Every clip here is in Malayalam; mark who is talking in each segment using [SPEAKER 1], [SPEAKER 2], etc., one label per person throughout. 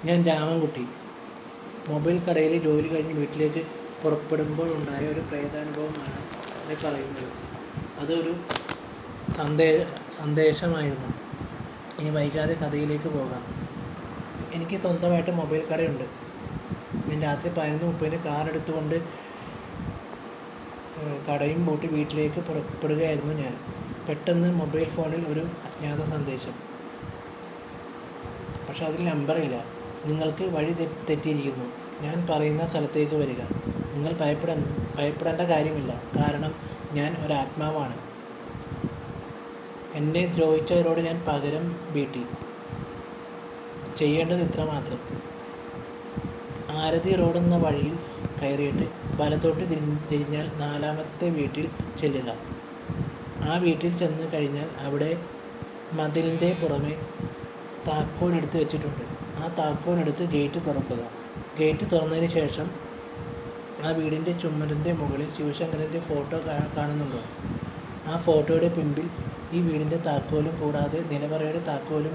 [SPEAKER 1] ഞാൻ രാമൻകുട്ടി. മൊബൈൽ കടയിൽ ജോലി കഴിഞ്ഞ് വീട്ടിലേക്ക് പുറപ്പെടുമ്പോൾ ഉണ്ടായ ഒരു പ്രേതാനുഭവമാണ് ഇവിടെ പറയുന്നത്. അതൊരു സന്ദേശമായിരുന്നു. ഇനി വൈകാതെ കഥയിലേക്ക് പോകാം. എനിക്ക് സ്വന്തമായിട്ട് മൊബൈൽ കടയുണ്ട്. ഞാൻ രാത്രി 11:30 കാർ എടുത്തുകൊണ്ട് കടയും പൂട്ടി വീട്ടിലേക്ക് പുറപ്പെടുകയായിരുന്നു ഞാൻ. പെട്ടെന്ന് മൊബൈൽ ഫോണിൽ ഒരു അജ്ഞാത സന്ദേശം. പക്ഷെ അതിൽ നമ്പറില്ല. നിങ്ങൾക്ക് വഴി തെറ്റിയിരിക്കുന്നു. ഞാൻ പറയുന്ന സ്ഥലത്തേക്ക് വരിക. നിങ്ങൾ ഭയപ്പെടേണ്ട കാര്യമില്ല. കാരണം ഞാൻ ഒരാത്മാവാണ്. എന്നെ ദ്രോഹിച്ചവരോട് ഞാൻ പകരം വീട്ടി. ചെയ്യേണ്ടത് ഇത്ര മാത്രം. ആരതി റോഡെന്ന വഴിയിൽ കയറിയിട്ട് വലത്തോട്ട് തിരിഞ്ഞാൽ 4ാമത്തെ വീട്ടിൽ ചെല്ലുക. ആ വീട്ടിൽ ചെന്ന് കഴിഞ്ഞാൽ അവിടെ മതിലിൻ്റെ പുറമെ താക്കോൽ എടുത്ത് വെച്ചിട്ടുണ്ട്. ആ താക്കോൽ എടുത്ത് ഗേറ്റ് തുറക്കുക. ഗേറ്റ് തുറന്നതിന് ശേഷം ആ വീടിൻ്റെ ചുമരിൻ്റെ മുകളിൽ ശിവശങ്കരൻ്റെ ഫോട്ടോ കാണുന്നുണ്ടോ? ആ ഫോട്ടോയുടെ പിമ്പിൽ ഈ വീടിൻ്റെ താക്കോലും കൂടാതെ നിലവറയുടെ താക്കോലും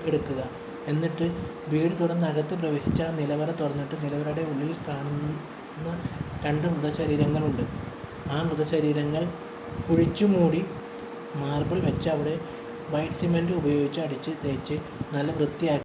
[SPEAKER 1] എടുക്കുക. എന്നിട്ട് വീട് തുറന്ന് അകത്ത് പ്രവേശിച്ച് ആ നിലവറ തുറന്നിട്ട് നിലവറയുടെ ഉള്ളിൽ കാണുന്ന 2 മൃതശരീരങ്ങളുണ്ട്. ആ മൃതശരീരങ്ങൾ കുഴിച്ചുമൂടി മാർബിൾ വെച്ച് അവിടെ വൈറ്റ് സിമൻറ്റ് ഉപയോഗിച്ച് അടിച്ച് തേച്ച് നല്ല വൃത്തിയാക്കി